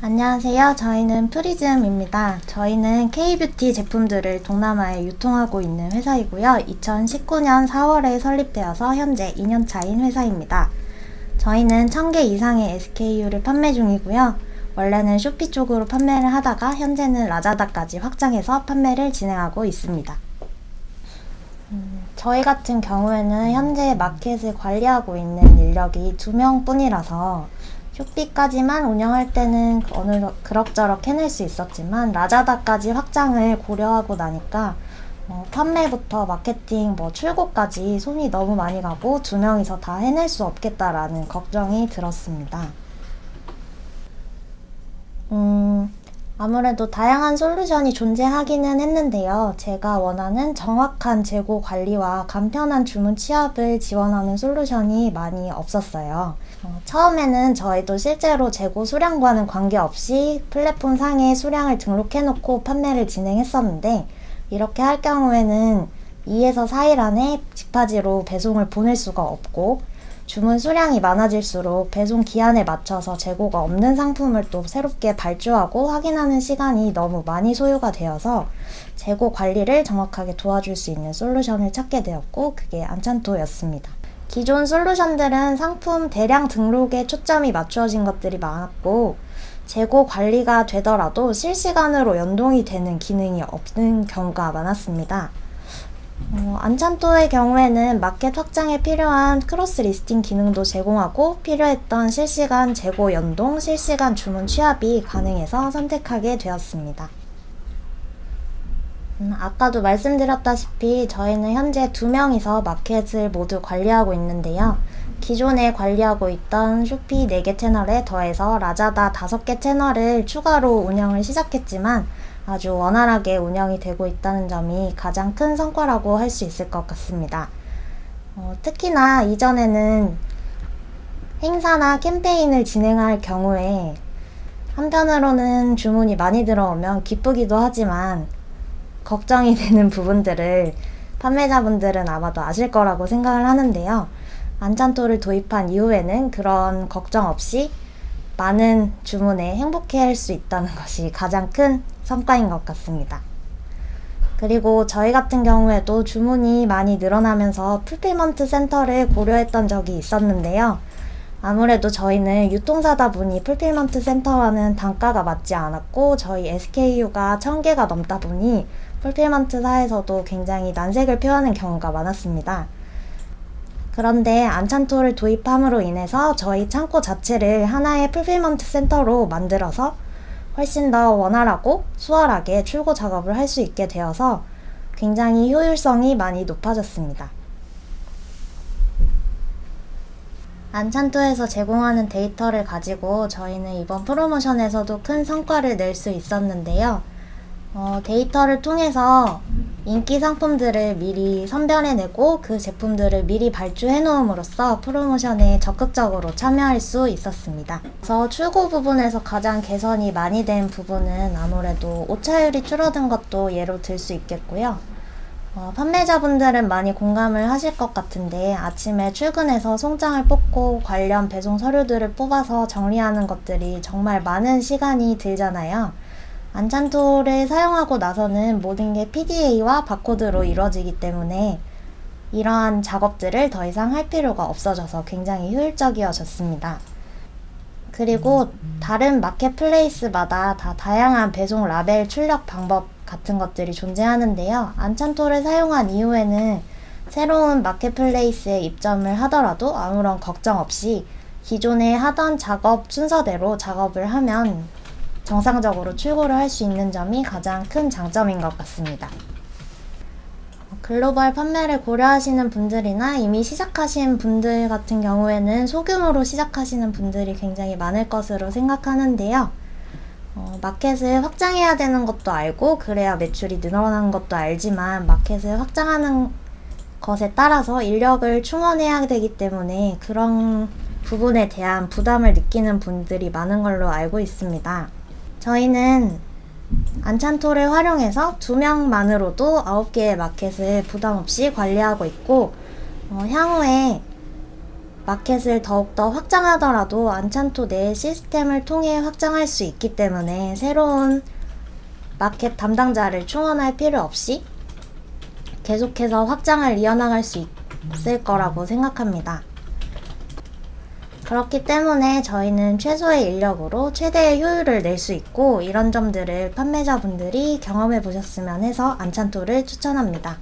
안녕하세요. 저희는 프리즘입니다. 저희는 K뷰티 제품들을 동남아에 유통하고 있는 회사이고요. 2019년 4월에 설립되어서 현재 2년차인 회사입니다. 저희는 1000개 이상의 SKU를 판매 중이고요. 원래는 쇼피 쪽으로 판매를 하다가 현재는 라자다까지 확장해서 판매를 진행하고 있습니다. 저희 같은 경우에는 현재 마켓을 관리하고 있는 인력이 2명 뿐이라서 쇼피까지만 운영할 때는 그럭저럭 해낼 수 있었지만 라자다까지 확장을 고려하고 나니까 판매부터 마케팅, 출고까지 손이 너무 많이 가고 2명이서 다 해낼 수 없겠다라는 걱정이 들었습니다. 아무래도 다양한 솔루션이 존재하기는 했는데요. 제가 원하는 정확한 재고 관리와 간편한 주문 취합을 지원하는 솔루션이 많이 없었어요. 처음에는 저희도 실제로 재고 수량과는 관계없이 플랫폼 상에 수량을 등록해놓고 판매를 진행했었는데, 이렇게 할 경우에는 2에서 4일 안에 직파지로 배송을 보낼 수가 없고, 주문 수량이 많아질수록 배송 기한에 맞춰서 재고가 없는 상품을 또 새롭게 발주하고 확인하는 시간이 너무 많이 소요가 되어서 재고 관리를 정확하게 도와줄 수 있는 솔루션을 찾게 되었고, 그게 안찬토였습니다. 기존 솔루션들은 상품 대량 등록에 초점이 맞추어진 것들이 많았고, 재고 관리가 되더라도 실시간으로 연동이 되는 기능이 없는 경우가 많았습니다. 안찬토의 경우에는 마켓 확장에 필요한 크로스 리스팅 기능도 제공하고 필요했던 실시간 재고 연동, 실시간 주문 취합이 가능해서 선택하게 되었습니다. 아까도 말씀드렸다시피 저희는 현재 2명이서 마켓을 모두 관리하고 있는데요. 기존에 관리하고 있던 쇼피 4개 채널에 더해서 라자다 5개 채널을 추가로 운영을 시작했지만 아주 원활하게 운영이 되고 있다는 점이 가장 큰 성과라고 할 수 있을 것 같습니다. 특히나 이전에는 행사나 캠페인을 진행할 경우에 한편으로는 주문이 많이 들어오면 기쁘기도 하지만 걱정이 되는 부분들을 판매자분들은 아마도 아실 거라고 생각을 하는데요. 안찬토를 도입한 이후에는 그런 걱정 없이 많은 주문에 행복해 할 수 있다는 것이 가장 큰 성과인 것 같습니다. 그리고 저희 같은 경우에도 주문이 많이 늘어나면서 풀필먼트 센터를 고려했던 적이 있었는데요. 아무래도 저희는 유통사다 보니 풀필먼트 센터와는 단가가 맞지 않았고 저희 SKU가 1000개가 넘다 보니 풀필먼트사에서도 굉장히 난색을 표하는 경우가 많았습니다. 그런데 안찬토를 도입함으로 인해서 저희 창고 자체를 하나의 풀필먼트 센터로 만들어서 훨씬 더 원활하고 수월하게 출고 작업을 할 수 있게 되어서 굉장히 효율성이 많이 높아졌습니다. 안찬토에서 제공하는 데이터를 가지고 저희는 이번 프로모션에서도 큰 성과를 낼 수 있었는데요. 데이터를 통해서 인기 상품들을 미리 선별해내고 그 제품들을 미리 발주해 놓음으로써 프로모션에 적극적으로 참여할 수 있었습니다. 그래서 출고 부분에서 가장 개선이 많이 된 부분은 아무래도 오차율이 줄어든 것도 예로 들 수 있겠고요. 판매자분들은 많이 공감을 하실 것 같은데 아침에 출근해서 송장을 뽑고 관련 배송 서류들을 뽑아서 정리하는 것들이 정말 많은 시간이 들잖아요. 안찬토를 사용하고 나서는 모든 게 PDA와 바코드로 이루어지기 때문에 이러한 작업들을 더 이상 할 필요가 없어져서 굉장히 효율적이어졌습니다. 그리고 다른 마켓플레이스마다 다 다양한 배송 라벨 출력 방법 같은 것들이 존재하는데요. 안찬토를 사용한 이후에는 새로운 마켓플레이스에 입점을 하더라도 아무런 걱정 없이 기존에 하던 작업 순서대로 작업을 하면 정상적으로 출고를 할 수 있는 점이 가장 큰 장점인 것 같습니다. 글로벌 판매를 고려하시는 분들이나 이미 시작하신 분들 같은 경우에는 소규모로 시작하시는 분들이 굉장히 많을 것으로 생각하는데요. 마켓을 확장해야 되는 것도 알고 그래야 매출이 늘어나는 것도 알지만 마켓을 확장하는 것에 따라서 인력을 충원해야 되기 때문에 그런 부분에 대한 부담을 느끼는 분들이 많은 걸로 알고 있습니다. 저희는 안찬토를 활용해서 2명만으로도 9개의 마켓을 부담 없이 관리하고 있고 향후에 마켓을 더욱더 확장하더라도 안찬토 내 시스템을 통해 확장할 수 있기 때문에 새로운 마켓 담당자를 충원할 필요 없이 계속해서 확장을 이어나갈 수 있을 거라고 생각합니다. 그렇기 때문에 저희는 최소의 인력으로 최대의 효율을 낼 수 있고, 이런 점들을 판매자분들이 경험해 보셨으면 해서 안찬토를 추천합니다.